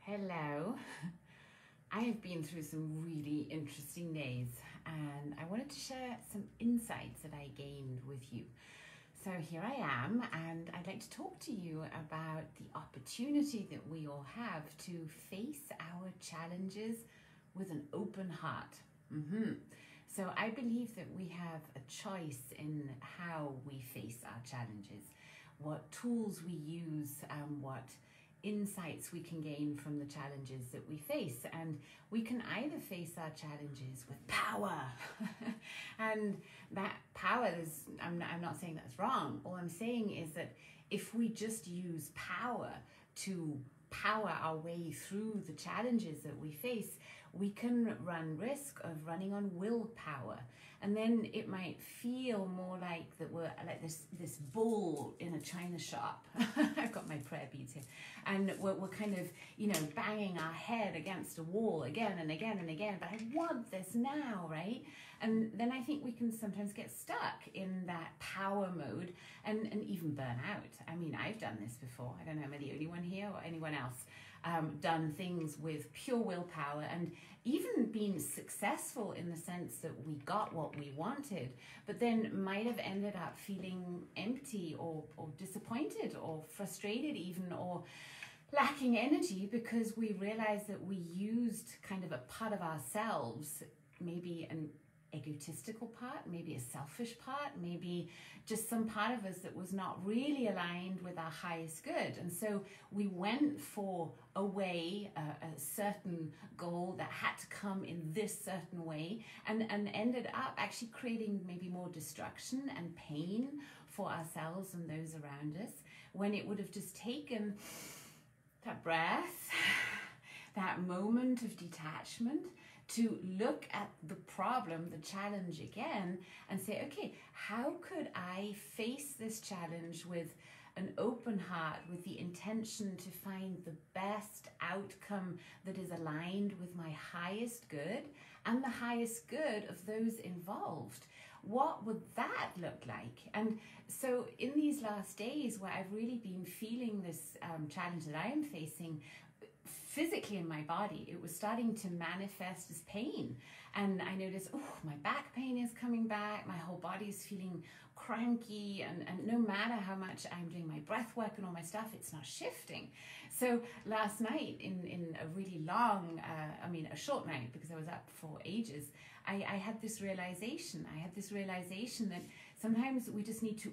Hello. I have been through some really interesting days and I wanted to share some insights that I gained with you. So here I am, and I'd like to talk to you about the opportunity that we all have to face our challenges with an open heart. So I believe that we have a choice in how we face our challenges, what tools we use, what insights we can gain from the challenges that we face. And we can either face our challenges with power and that power is, I'm not saying that's wrong. All I'm saying is that if we just use power to power our way through the challenges that we face, we can run risk of running on willpower. And then it might feel more like that we're like this bull in a china shop. I've got my prayer beads here. And we're kind of, banging our head against a wall again and again and again. But I want this now, right? And then I think we can sometimes get stuck in that power mode and even burn out. I mean, I've done this before. I don't know, am I the only one here or anyone else? Done things with pure willpower and even been successful in the sense that we got what we wanted, but then might have ended up feeling empty or disappointed or frustrated even, or lacking energy because we realized that we used kind of a part of ourselves, maybe an egotistical part, maybe a selfish part, maybe just some part of us that was not really aligned with our highest good. And so we went for a way, a certain goal that had to come in this certain way, and ended up actually creating maybe more destruction and pain for ourselves and those around us, when it would have just taken that breath, that moment of detachment, to look at the problem, the challenge again, and say, okay, how could I face this challenge with an open heart, with the intention to find the best outcome that is aligned with my highest good and the highest good of those involved? What would that look like? And so in these last days where I've really been feeling this challenge that I am facing, physically in my body, it was starting to manifest as pain. And I noticed, my back pain is coming back, my whole body is feeling cranky, and no matter how much I'm doing my breath work and all my stuff, it's not shifting. So last night, in a really long, a short night, because I was up for ages, I had this realization. That sometimes we just need to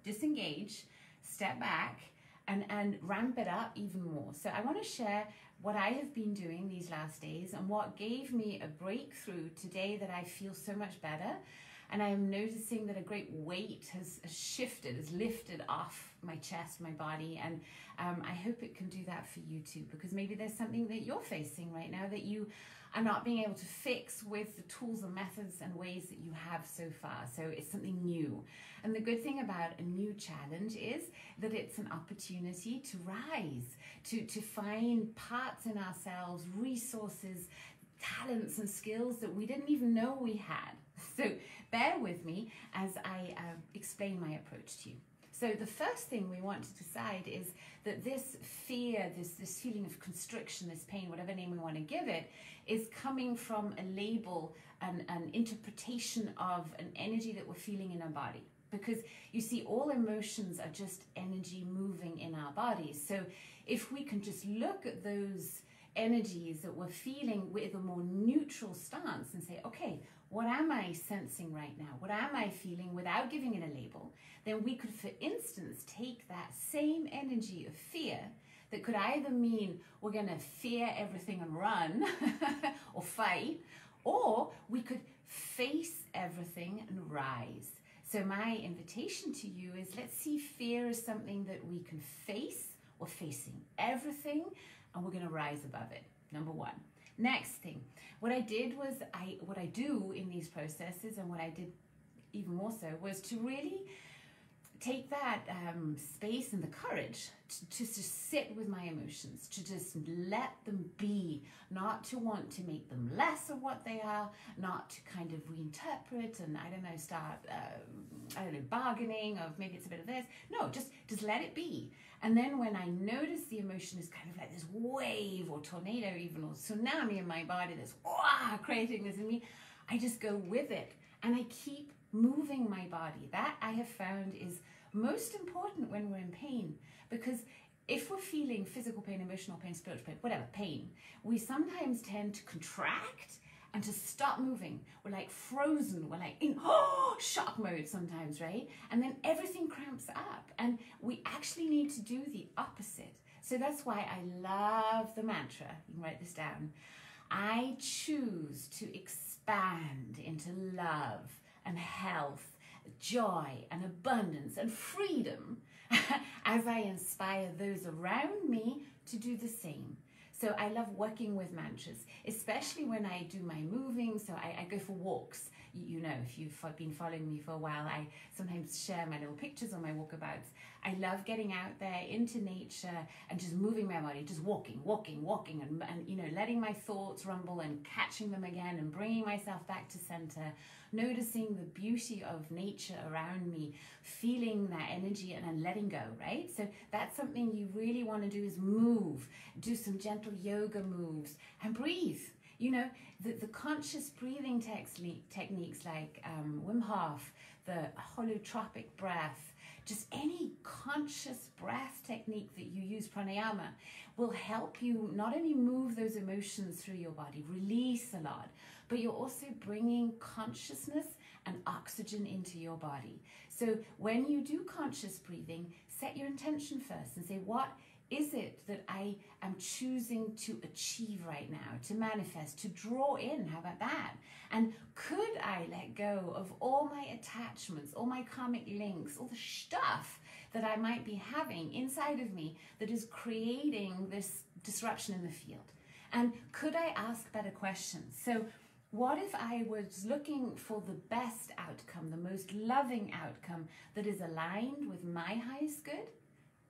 disengage, step back, and ramp it up even more. So I want to share what I have been doing these last days and what gave me a breakthrough today that I feel so much better. And I'm noticing that a great weight has shifted, has lifted off my chest, my body. And I hope it can do that for you too, because maybe there's something that you're facing right now that you are not being able to fix with the tools and methods and ways that you have so far. So it's something new. And the good thing about a new challenge is that it's an opportunity to rise, to find parts in ourselves, resources, talents and skills that we didn't even know we had. So bear with me as I explain my approach to you. So the first thing we want to decide is that this fear, this feeling of constriction, this pain, whatever name we want to give it, is coming from a label, an interpretation of an energy that we're feeling in our body. Because you see, all emotions are just energy moving in our bodies. So if we can just look at those energies that we're feeling with a more neutral stance and say, okay, what am I sensing right now? What am I feeling without giving it a label? Then we could, for instance, take that same energy of fear that could either mean we're going to fear everything and run or fight, or we could face everything and rise. So my invitation to you is, let's see fear as something that we can face. We're facing everything and we're going to rise above it. Number one. Next thing, what I did was, what I do in these processes, and what I did even more so, was to really take that space and the courage to just sit with my emotions, to just let them be, not to want to make them less of what they are, not to kind of reinterpret and, I don't know, start, bargaining of maybe it's a bit of this. No, just let it be. And then when I notice the emotion is kind of like this wave or tornado even, or tsunami in my body that's creating this in me, I just go with it and I keep moving my body. That I have found is most important when we're in pain, because if we're feeling physical pain, emotional pain, spiritual pain, whatever pain, we sometimes tend to contract and to stop moving. We're like frozen, we're like in shock mode sometimes, right? And then everything cramps up, and we actually need to do the opposite. So that's why I love the mantra. You can write this down. I choose to expand into love and health, joy and abundance and freedom as I inspire those around me to do the same. So I love working with mantras, especially when I do my moving. So I go for walks. You know, if you've been following me for a while, I sometimes share my little pictures on my walkabouts. I love getting out there into nature and just moving my body, just walking, and you know, letting my thoughts rumble and catching them again and bringing myself back to center, noticing the beauty of nature around me, feeling that energy and then letting go, right? So that's something you really want to do, is move, do some gentle yoga moves and breathe. You know, the conscious breathing techniques like Wim Hof, the holotropic breath, just any conscious breath technique that you use, pranayama, will help you not only move those emotions through your body, release a lot, but you're also bringing consciousness and oxygen into your body. So when you do conscious breathing, set your intention first and say, what is it that I am choosing to achieve right now, to manifest, to draw in? How about that? And could I let go of all my attachments, all my karmic links, all the stuff that I might be having inside of me that is creating this disruption in the field? And could I ask better questions? So what if I was looking for the best outcome, the most loving outcome that is aligned with my highest good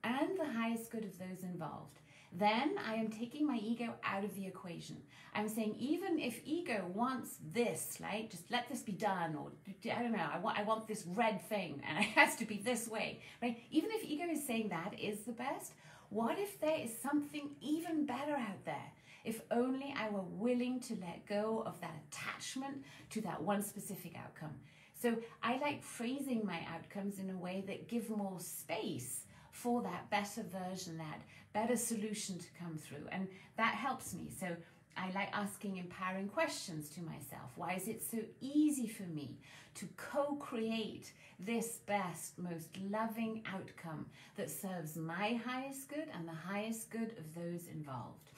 and the highest good of those involved? Then I am taking my ego out of the equation. I'm saying, even if ego wants this, like, just let this be done, or I don't know, I want this red thing and it has to be this way, right? Even if ego is saying that is the best, what if there is something even better out there? If only I were willing to let go of that attachment to that one specific outcome. So I like phrasing my outcomes in a way that give more space for that better version, that better solution to come through. And that helps me. So I like asking empowering questions to myself. Why is it so easy for me to co-create this best, most loving outcome that serves my highest good and the highest good of those involved?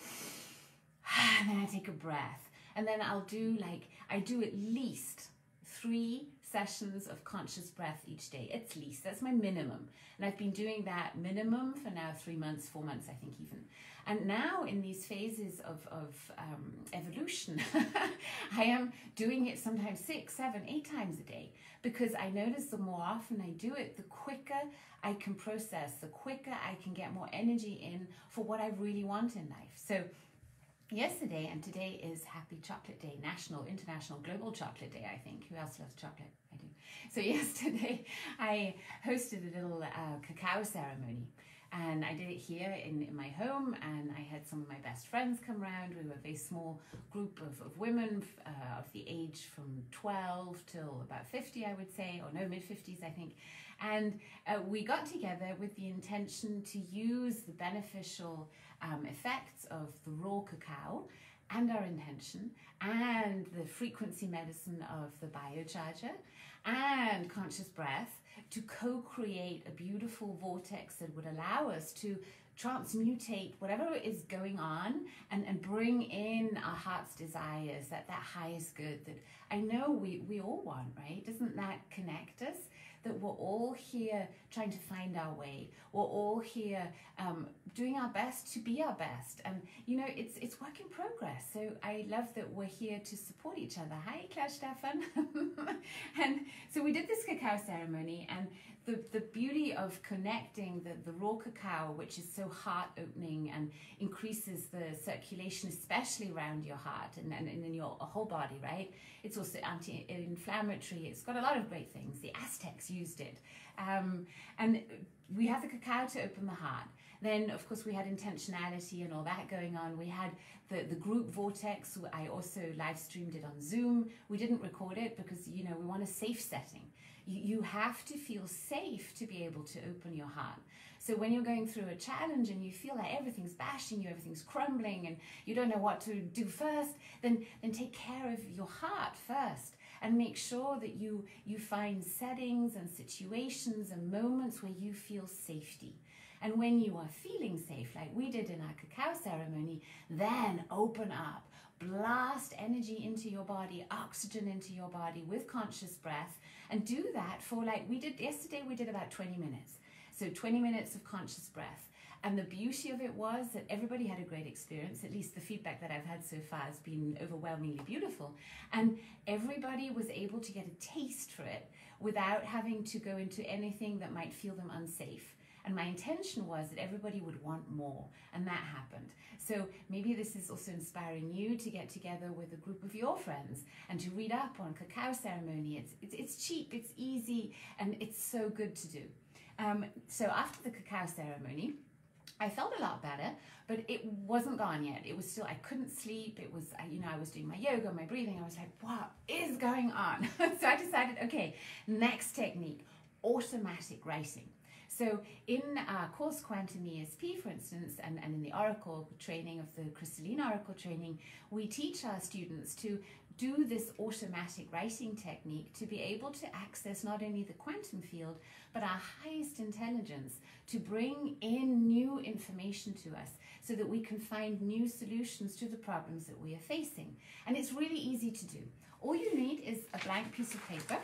And then I take a breath. And then I do at least 3 sessions of conscious breath each day, at least. That's my minimum. And I've been doing that minimum for now 3 months, 4 months, I think even. And now in these phases of evolution, I am doing it sometimes 6, 7, 8 times a day, because I notice the more often I do it, the quicker I can process, the quicker I can get more energy in for what I really want in life. So yesterday and today is Happy Chocolate Day, National, International, Global Chocolate Day, I think. Who else loves chocolate? I do. So yesterday I hosted a little cacao ceremony, and I did it here in my home, and I had some of my best friends come around. We were a very small group of women of the age from 12 till about 50, I would say, or no, mid-50s, I think. And we got together with the intention to use the beneficial effects of the raw cacao and our intention and the frequency medicine of the biocharger and conscious breath to co-create a beautiful vortex that would allow us to transmutate whatever is going on and bring in our heart's desires, that highest good that I know we all want, right? Doesn't that connect us? that we're all here trying to find our way. We're all here doing our best to be our best. And, you know, it's work in progress. So I love that we're here to support each other. Hi, Klaus Stefan. And so we did this cacao ceremony, and the beauty of connecting the raw cacao, which is so heart opening and increases the circulation, especially around your heart and in your whole body, right? It's also anti-inflammatory. It's got a lot of great things. The Aztecs used it. And we have the cacao to open the heart. Then, of course, we had intentionality and all that going on. We had the group vortex. I also live streamed it on Zoom. We didn't record it because, you know, we want a safe setting. You have to feel safe to be able to open your heart. So when you're going through a challenge and you feel like everything's bashing you, everything's crumbling, and you don't know what to do first, then take care of your heart first. And make sure that you find settings and situations and moments where you feel safety. And when you are feeling safe, like we did in our cacao ceremony, then open up, blast energy into your body, oxygen into your body with conscious breath, and do that for, like we did yesterday, we did about 20 minutes. So 20 minutes of conscious breath. And the beauty of it was that everybody had a great experience. At least the feedback that I've had so far has been overwhelmingly beautiful. And everybody was able to get a taste for it without having to go into anything that might feel them unsafe. And my intention was that everybody would want more, and that happened. So maybe this is also inspiring you to get together with a group of your friends and to read up on cacao ceremony. It's cheap, it's easy, and it's so good to do. So after the cacao ceremony, I felt a lot better, but it wasn't gone yet. It was still, I couldn't sleep. It was, you know, I was doing my yoga, my breathing. I was like, what is going on? So I decided, okay, next technique, automatic writing. So in our course Quantum ESP, for instance, and in the Oracle training of the Crystalline Oracle training, we teach our students to do this automatic writing technique to be able to access not only the quantum field, but our highest intelligence, to bring in new information to us so that we can find new solutions to the problems that we are facing. And it's really easy to do. All you need is a blank piece of paper,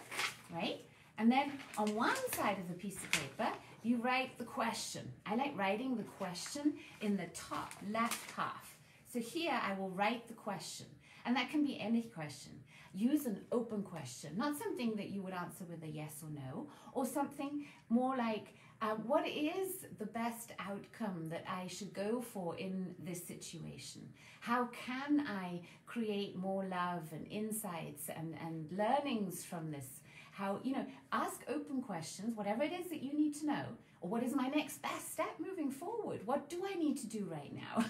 right? And then on one side of the piece of paper, you write the question. I like writing the question in the top left half. So here I will write the question. And that can be any question. Use an open question, not something that you would answer with a yes or no, or something more like, what is the best outcome that I should go for in this situation? How can I create more love and insights and learnings from this? How, you know, ask open questions, whatever it is that you need to know, or what is my next best step moving forward? What do I need to do right now?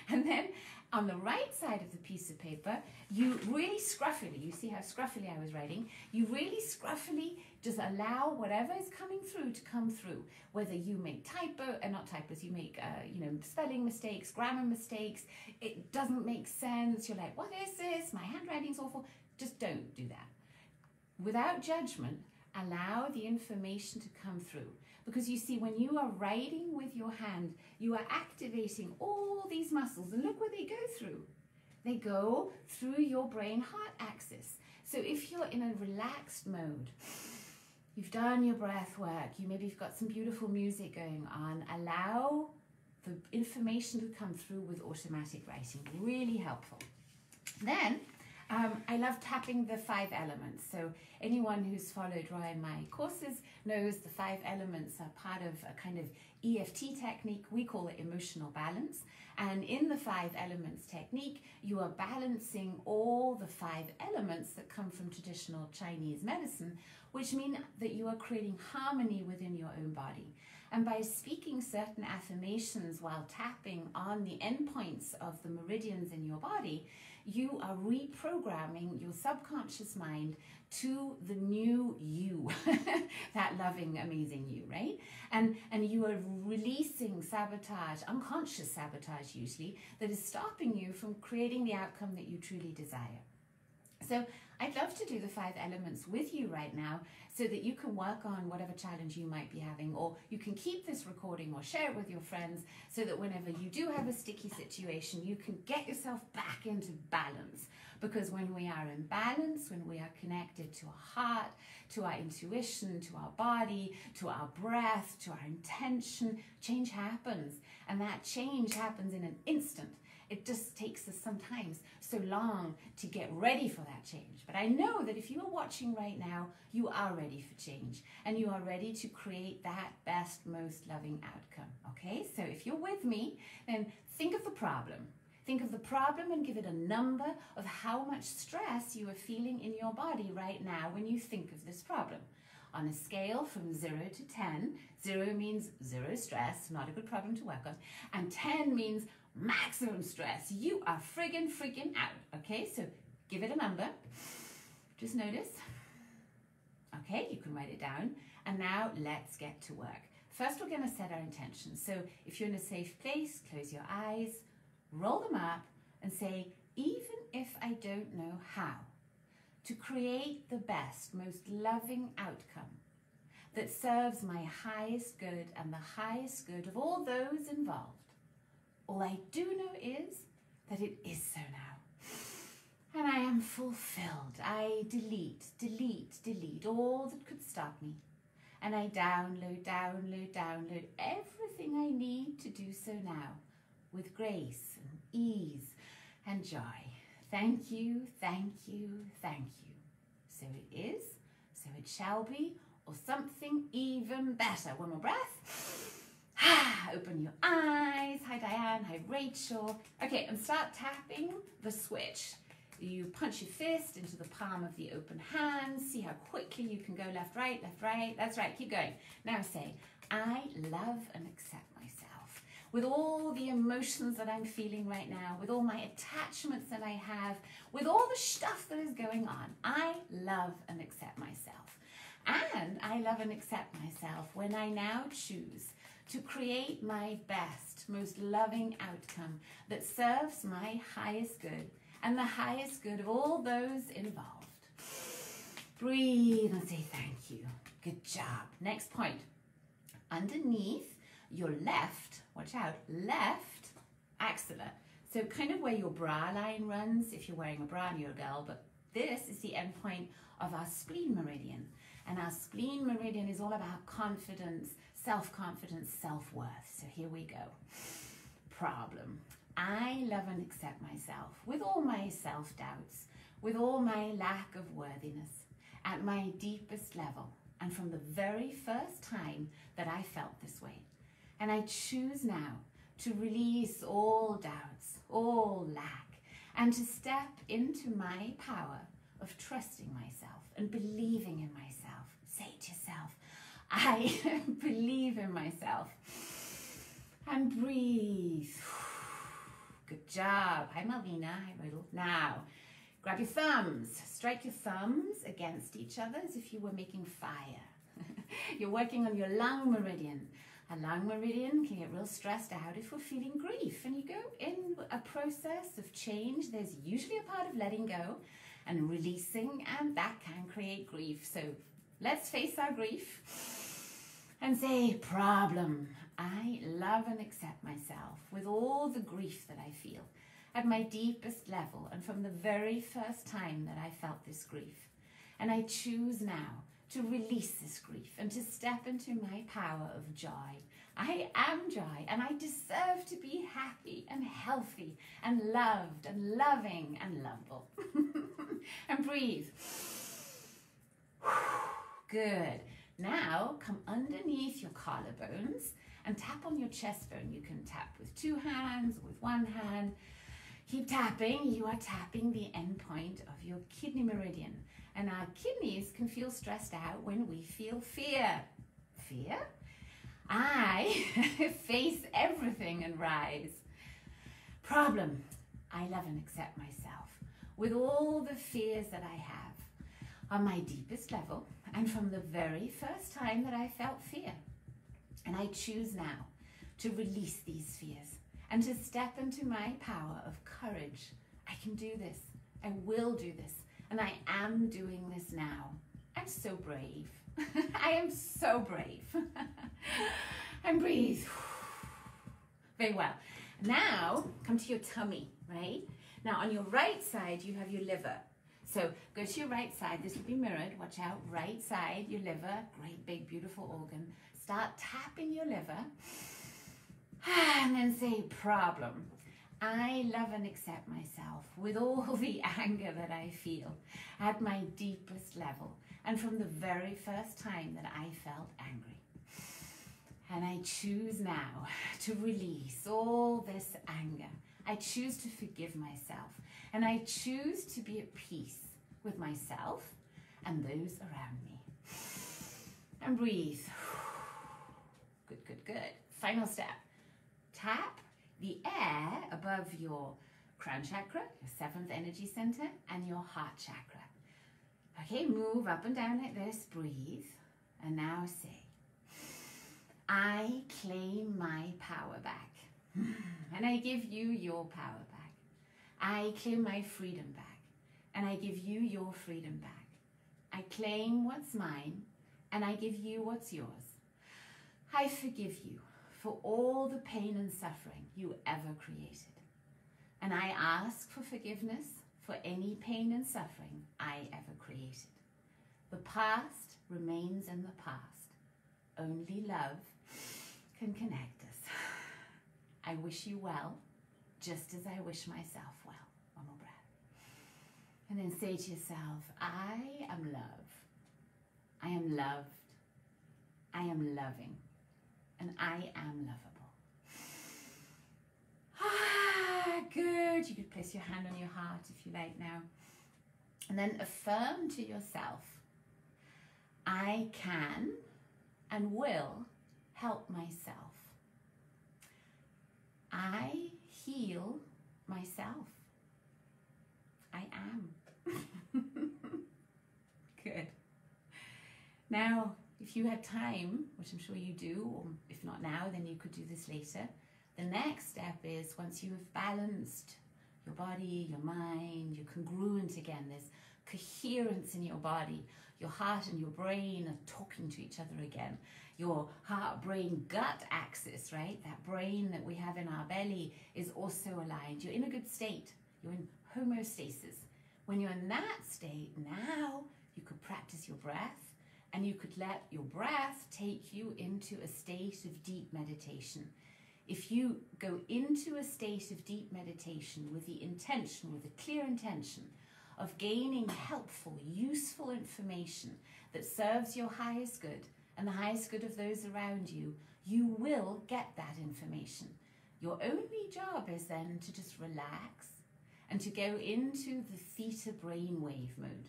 And then on the right side of the piece of paper, you really scruffily, you see how scruffily I was writing, you really scruffily just allow whatever is coming through to come through. Whether you make not typos, you make, you know, spelling mistakes, grammar mistakes, it doesn't make sense, you're like, what is this? My handwriting's awful. Just don't do that. Without judgment, allow the information to come through. Because you see, when you are writing with your hand, you are activating all these muscles. And look where they go through. They go through your brain-heart axis. So if you're in a relaxed mode, you've done your breath work, maybe you've got some beautiful music going on, allow the information to come through with automatic writing. Really helpful. Then, I love tapping the 5 elements. So anyone who's followed Roy in my courses knows the 5 elements are part of a kind of EFT technique. We call it emotional balance. And in the 5 elements technique, you are balancing all the 5 elements that come from traditional Chinese medicine, which mean that you are creating harmony within your own body. And by speaking certain affirmations while tapping on the endpoints of the meridians in your body, you are reprogramming your subconscious mind to the new you, that loving, amazing you, right? And you are releasing sabotage, unconscious sabotage usually, that is stopping you from creating the outcome that you truly desire. So I'd love to do the 5 elements with you right now so that you can work on whatever challenge you might be having, or you can keep this recording or share it with your friends so that whenever you do have a sticky situation, you can get yourself back into balance. Because when we are in balance, when we are connected to our heart, to our intuition, to our body, to our breath, to our intention, change happens. And that change happens in an instant. It just takes us sometimes so long to get ready for that change. But I know that if you are watching right now, you are ready for change and you are ready to create that best, most loving outcome. Okay, so if you're with me, then think of the problem. Think of the problem and give it a number of how much stress you are feeling in your body right now when you think of this problem. On a scale from 0 to 10, 0 means zero stress, not a good problem to work on, and 10 means maximum stress. You are friggin' out. Okay, so give it a number. Just notice. Okay, you can write it down. And now let's get to work. First, we're going to set our intentions. So if you're in a safe place, close your eyes, roll them up, and say, even if I don't know how, to create the best, most loving outcome that serves my highest good and the highest good of all those involved. All I do know is that it is so now. And I am fulfilled. I delete all that could stop me. And I download everything I need to do so now with grace and ease and joy. Thank you. So it is, so it shall be, or something even better. One more breath. Open your eyes. Hi Diane, hi Rachel. Okay, and start tapping the switch. You punch your fist into the palm of the open hand. See how quickly you can go left, right. That's right, keep going. Now say, I love and accept myself. With all the emotions that I'm feeling right now, with all my attachments that I have, with all the stuff that is going on, I love and accept myself. And I love and accept myself when I now choose to create my best, most loving outcome that serves my highest good and the highest good of all those involved. Breathe and say thank you. Good job. Next point. Underneath your left, watch out, left axilla. So kind of where your bra line runs, if you're wearing a bra and you're a girl, but this is the end point of our spleen meridian. And our spleen meridian is all about confidence, self-confidence, self-worth. So here we go. Problem. I love and accept myself with all my self-doubts, with all my lack of worthiness, at my deepest level, and from the very first time that I felt this way. And I choose now to release all doubts, all lack, and to step into my power of trusting myself and believing in myself. Say to yourself, I believe in myself. And breathe. Good job. Hi, Martina. Hi, Rachel. Now, grab your thumbs. Strike your thumbs against each other as if you were making fire. You're working on your lung meridian. A lung meridian can get real stressed out if we're feeling grief. And you go in a process of change. There's usually a part of letting go and releasing, and that can create grief. So let's face our grief and say, problem. I love and accept myself with all the grief that I feel at my deepest level and from the very first time that I felt this grief. And I choose now to release this grief and to step into my power of joy. I am joy and I deserve to be happy and healthy and loved and loving and lovable. And breathe. Good. Now come underneath your collarbones and tap on your chest bone. You can tap with 2 hands, with 1 hand. Keep tapping. You are tapping the end point of your kidney meridian. And our kidneys can feel stressed out when we feel fear. Fear? I face everything and rise. Problem. I love and accept myself with all the fears that I have on my deepest level and from the very first time that I felt fear. And I choose now to release these fears and to step into my power of courage. I can do this. I will do this. And I am doing this now. I'm so brave. I am so brave. And breathe. Very well. Now, come to your tummy, right? Now, on your right side, you have your liver. So go to your right side. This will be mirrored. Watch out. Right side, your liver. Great, big, beautiful organ. Start tapping your liver. And then say, problem. I love and accept myself with all the anger that I feel at my deepest level and from the very first time that I felt angry. And I choose now to release all this anger. I choose to forgive myself, and I choose to be at peace with myself and those around me. And breathe. Good, good, good. Final step. Tap the air above your crown chakra, your 7th energy center, and your heart chakra. Okay, move up and down like this. Breathe. And now say, I claim my power back. And I give you your power back. I claim my freedom back. And I give you your freedom back. I claim what's mine. And I give you what's yours. I forgive you for all the pain and suffering you ever created. And I ask for forgiveness for any pain and suffering I ever created. The past remains in the past. Only love can connect us. I wish you well, just as I wish myself well. One more breath. And then say to yourself, I am love. I am loved. I am loving. And I am lovable. Good. You could place your hand on your heart if you like now. And then affirm to yourself, I can and will help myself. I heal myself. I am. Good. Now, if you had time, which I'm sure you do, or if not now, then you could do this later. The next step is once you have balanced your body, your mind, you're congruent again, there's coherence in your body, your heart and your brain are talking to each other again. Your heart-brain-gut axis, right? That brain that we have in our belly is also aligned. You're in a good state. You're in homeostasis. When you're in that state, now you could practice your breath, and you could let your breath take you into a state of deep meditation. If you go into a state of deep meditation with the intention, with a clear intention of gaining helpful, useful information that serves your highest good and the highest good of those around you, you will get that information. Your only job is then to just relax and to go into the theta brainwave mode.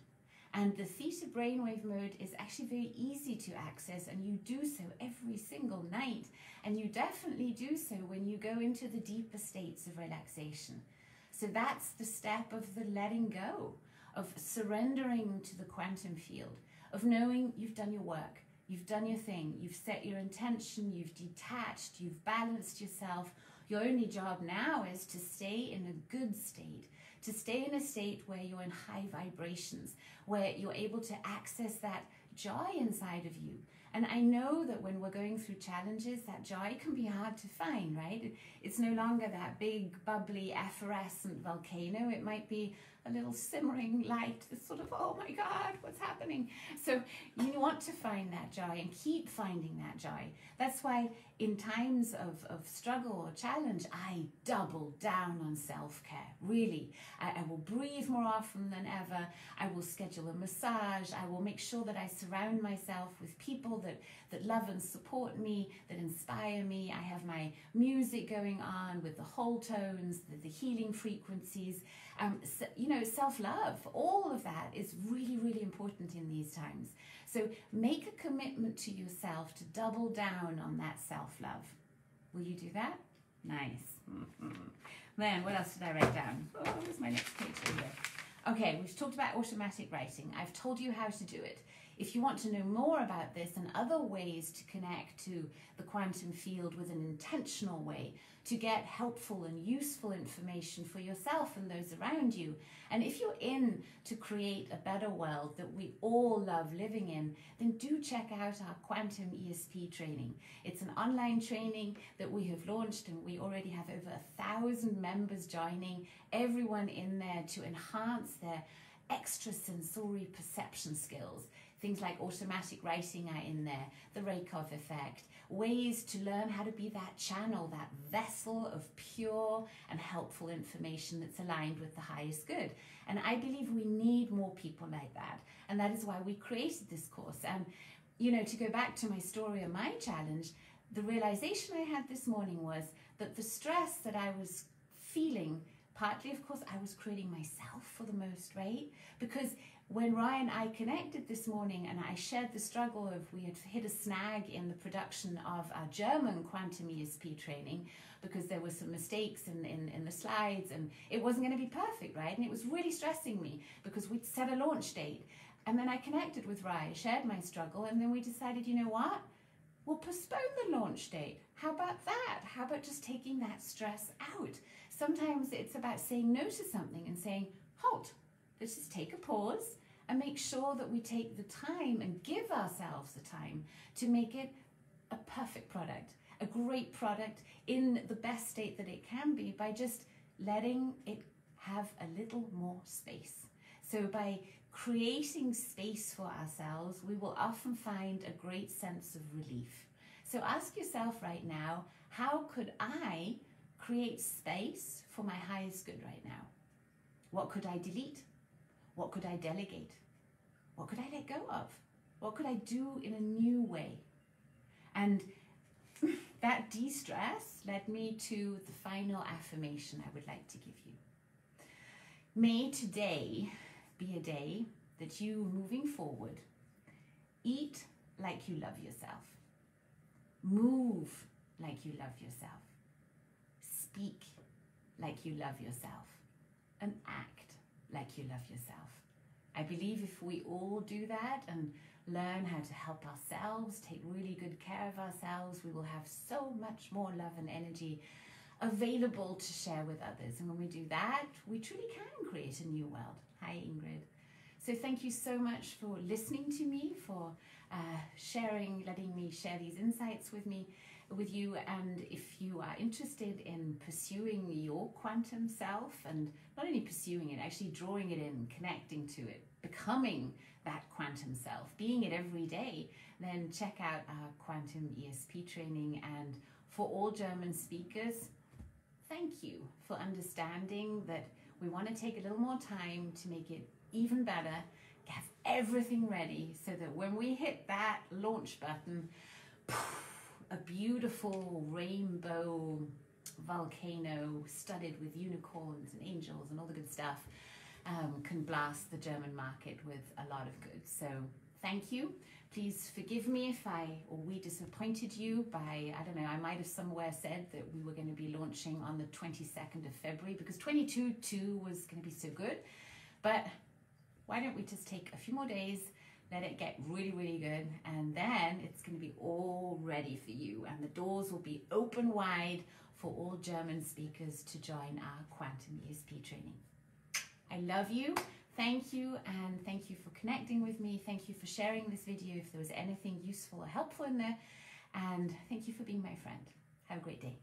And the theta brainwave mode is actually very easy to access, and you do so every single night. And you definitely do so when you go into the deeper states of relaxation. So that's the step of the letting go, of surrendering to the quantum field, of knowing you've done your work, you've done your thing, you've set your intention, you've detached, you've balanced yourself. Your only job now is to stay in a good state, to stay in a state where you're in high vibrations, where you're able to access that joy inside of you. And I know that when we're going through challenges, that joy can be hard to find, right? It's no longer that big, bubbly, effervescent volcano. It might be a little simmering light that's sort of, oh my God, what's happening? So you want to find that joy and keep finding that joy. That's why in times of struggle or challenge, I double down on self-care, really. I will breathe more often than ever. I will schedule a massage. I will make sure that I surround myself with people that love and support me, that inspire me. I have my music going on with the whole tones, the healing frequencies. So, you know, self-love, all of that is really, really important in these times. So make a commitment to yourself to double down on that self-love. Will you do that? Nice. Then what else did I write down? Oh, where's my next page here? Okay, we've talked about automatic writing. I've told you how to do it. If you want to know more about this and other ways to connect to the quantum field with an intentional way, to get helpful and useful information for yourself and those around you, and if you're in to create a better world that we all love living in, then do check out our Quantum ESP training. It's an online training that we have launched, and we already have over 1,000 members joining, everyone in there to enhance their extrasensory perception skills. Things like automatic writing are in there, the Raykov effect, ways to learn how to be that channel, that vessel of pure and helpful information that's aligned with the highest good. And I believe we need more people like that. And that is why we created this course. And, you know, to go back to my story and my challenge, the realization I had this morning was that the stress that I was feeling, partly, of course, I was creating myself for the most, right? Because when Ryan and I connected this morning and I shared the struggle of we had hit a snag in the production of our German quantum ESP training because there were some mistakes in the slides and it wasn't going to be perfect, right? And it was really stressing me because we'd set a launch date. And then I connected with Ryan, shared my struggle, and then we decided, you know what? We'll postpone the launch date. How about that? How about just taking that stress out? Sometimes it's about saying no to something and saying, halt, let's just take a pause and make sure that we take the time and give ourselves the time to make it a perfect product, a great product in the best state that it can be by just letting it have a little more space. So by creating space for ourselves, we will often find a great sense of relief. So ask yourself right now, how could I create space for my highest good right now? What could I delete? What could I delegate? What could I let go of? What could I do in a new way? And that de-stress led me to the final affirmation I would like to give you. May today be a day that you, moving forward, eat like you love yourself, move like you love yourself, speak like you love yourself, and act like you love yourself. I believe if we all do that and learn how to help ourselves, take really good care of ourselves, we will have so much more love and energy available to share with others. And when we do that, we truly can create a new world. Hi, Ingrid. So thank you so much for listening to me, for letting me share these insights with you. And if you are interested in pursuing your quantum self, and not only pursuing it, actually drawing it in, connecting to it, becoming that quantum self, being it every day, then check out our quantum ESP training. And for all German speakers, thank you for understanding that we want to take a little more time to make it even better, have everything ready so that when we hit that launch button, a beautiful rainbow volcano studded with unicorns and angels and all the good stuff can blast the German market with a lot of good. So thank you. Please forgive me if we disappointed you by, I don't know, I might have somewhere said that we were going to be launching on the 22nd of February because 22/2 was going to be so good. But why don't we just take a few more days, let it get really, really good, and then it's going to be all ready for you. And the doors will be open wide for all German speakers to join our Quantum ESP training. I love you. Thank you, and thank you for connecting with me. Thank you for sharing this video if there was anything useful or helpful in there. And thank you for being my friend. Have a great day.